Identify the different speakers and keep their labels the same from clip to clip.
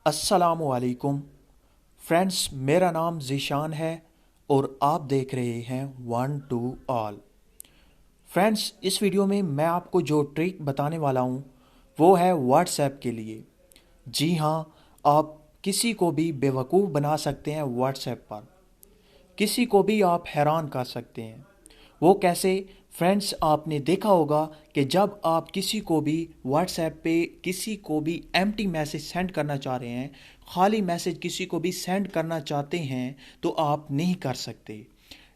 Speaker 1: अस्सलामुअलैकुम फ्रेंड्स, मेरा नाम ज़ीशान है और आप देख रहे हैं वन टू ऑल। फ्रेंड्स, इस वीडियो में मैं आपको जो ट्रिक बताने वाला हूँ वो है व्हाट्सएप के लिए। जी हाँ, आप किसी को भी बेवकूफ़ बना सकते हैं व्हाट्सएप पर। किसी को भी आप हैरान कर सकते हैं। वो कैसे? फ्रेंड्स, आपने देखा होगा कि जब आप किसी को भी व्हाट्सएप पे किसी को भी एम्प्टी मैसेज सेंड करना चाह रहे हैं, खाली मैसेज किसी को भी सेंड करना चाहते हैं, तो आप नहीं कर सकते।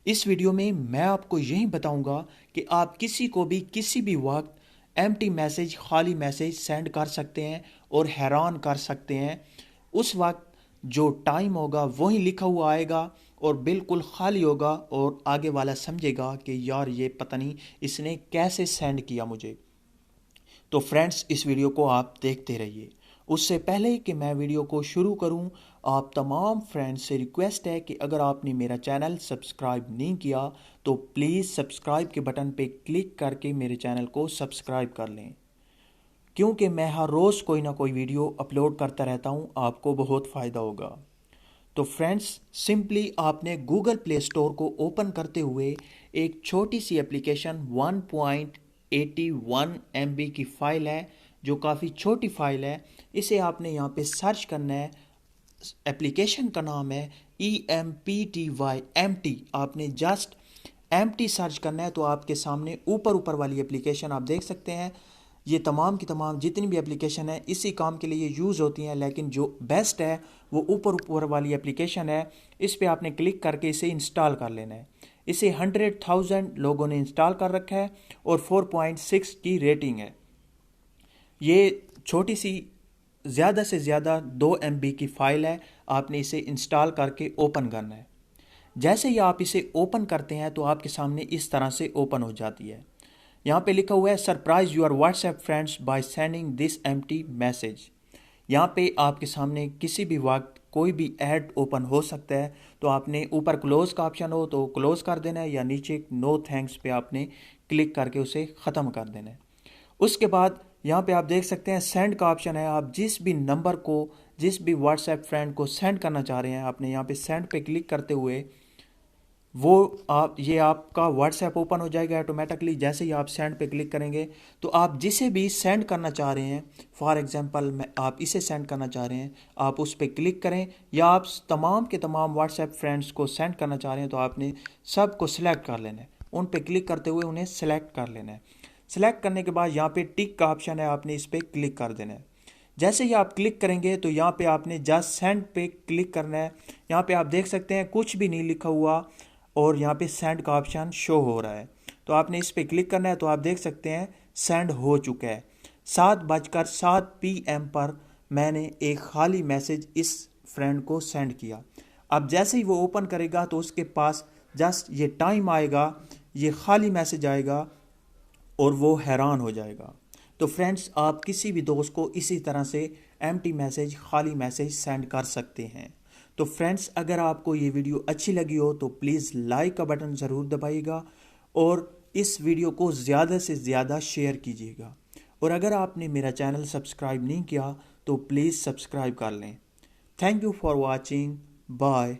Speaker 1: इस वीडियो में मैं आपको यही बताऊंगा कि आप किसी को भी किसी भी वक्त एम्प्टी मैसेज, खाली मैसेज सेंड कर सकते हैं और हैरान कर सकते हैं। उस वक्त जो टाइम होगा वही लिखा हुआ आएगा और बिल्कुल खाली होगा और आगे वाला समझेगा कि यार ये पता नहीं इसने कैसे सेंड किया मुझे। तो फ्रेंड्स, इस वीडियो को आप देखते रहिए। उससे पहले कि मैं वीडियो को शुरू करूं, आप तमाम फ्रेंड्स से रिक्वेस्ट है कि अगर आपने मेरा चैनल सब्सक्राइब नहीं किया तो प्लीज़ सब्सक्राइब के बटन पे क्लिक करके मेरे चैनल को सब्सक्राइब कर लें, क्योंकि मैं हर रोज़ कोई ना कोई वीडियो अपलोड करता रहता हूं, आपको बहुत फ़ायदा होगा। तो फ्रेंड्स, सिंपली आपने गूगल प्ले स्टोर को ओपन करते हुए एक छोटी सी एप्लीकेशन 1.81 MB की फ़ाइल है, जो काफ़ी छोटी फ़ाइल है, इसे आपने यहाँ पे सर्च करना है। एप्लीकेशन का नाम है EMPTY। आपने जस्ट एम्प्टी सर्च करना है तो आपके सामने ऊपर ऊपर वाली एप्लीकेशन आप देख सकते हैं। ये तमाम की तमाम जितनी भी एप्लीकेशन है इसी काम के लिए यूज़ होती हैं, लेकिन जो बेस्ट है वो ऊपर ऊपर वाली एप्लीकेशन है। इस पे आपने क्लिक करके इसे इंस्टॉल कर लेना है। इसे 100,000 लोगों ने इंस्टॉल कर रखा है और 4.6 की रेटिंग है। ये छोटी सी ज़्यादा से ज़्यादा 2 MB की फ़ाइल है। आपने इसे इंस्टॉल करके ओपन करना है। जैसे ही आप इसे ओपन करते हैं तो आपके सामने इस तरह से ओपन हो जाती है। यहाँ पे लिखा हुआ है surprise your WhatsApp friends by sending this empty message. यहाँ पे आपके सामने किसी भी वक्त कोई भी ऐड ओपन हो सकता है, तो आपने ऊपर क्लोज का ऑप्शन हो तो क्लोज कर देना है, या नीचे नो थैंक्स पे आपने क्लिक करके उसे ख़त्म कर देना है। उसके बाद यहाँ पे आप देख सकते हैं सेंड का ऑप्शन है। आप जिस भी नंबर को, जिस भी व्हाट्सएप फ्रेंड को सेंड करना चाह रहे हैं, आपने यहाँ पे सेंड पे क्लिक करते हुए वो ये आपका व्हाट्सएप ओपन हो जाएगा ऑटोमेटिकली। जैसे ही आप सेंड पे क्लिक करेंगे तो आप जिसे भी सेंड करना चाह रहे हैं, फॉर एग्जांपल आप इसे सेंड करना चाह रहे हैं, आप उस पर क्लिक करें, या आप तमाम के तमाम व्हाट्सएप फ्रेंड्स को सेंड करना चाह रहे हैं तो आपने सब को सिलेक्ट कर लेना है। उन पे क्लिक करते हुए उन्हें सेलेक्ट कर लेना है। सेलेक्ट करने के बाद यहाँ पे टिक का ऑप्शन है, आपने इस पर क्लिक कर देना है। जैसे ही आप क्लिक करेंगे तो यहाँ पे आपने जस्ट सेंड पे क्लिक करना है। यहाँ पे आप देख सकते हैं कुछ भी नहीं लिखा हुआ और यहाँ पे सेंड का ऑप्शन शो हो रहा है, तो आपने इस पे क्लिक करना है। तो आप देख सकते हैं सेंड हो चुका है। 7:07 PM पर मैंने एक खाली मैसेज इस फ्रेंड को सेंड किया। अब जैसे ही वो ओपन करेगा तो उसके पास जस्ट ये टाइम आएगा, ये खाली मैसेज आएगा और वो हैरान हो जाएगा। तो फ्रेंड्स, आप किसी भी दोस्त को इसी तरह से एम्प्टी मैसेज, खाली मैसेज सेंड कर सकते हैं। तो फ्रेंड्स, अगर आपको ये वीडियो अच्छी लगी हो तो प्लीज़ लाइक का बटन ज़रूर दबाइएगा और इस वीडियो को ज़्यादा से ज़्यादा शेयर कीजिएगा। और अगर आपने मेरा चैनल सब्सक्राइब नहीं किया तो प्लीज़ सब्सक्राइब कर लें। Thank you for watching. Bye.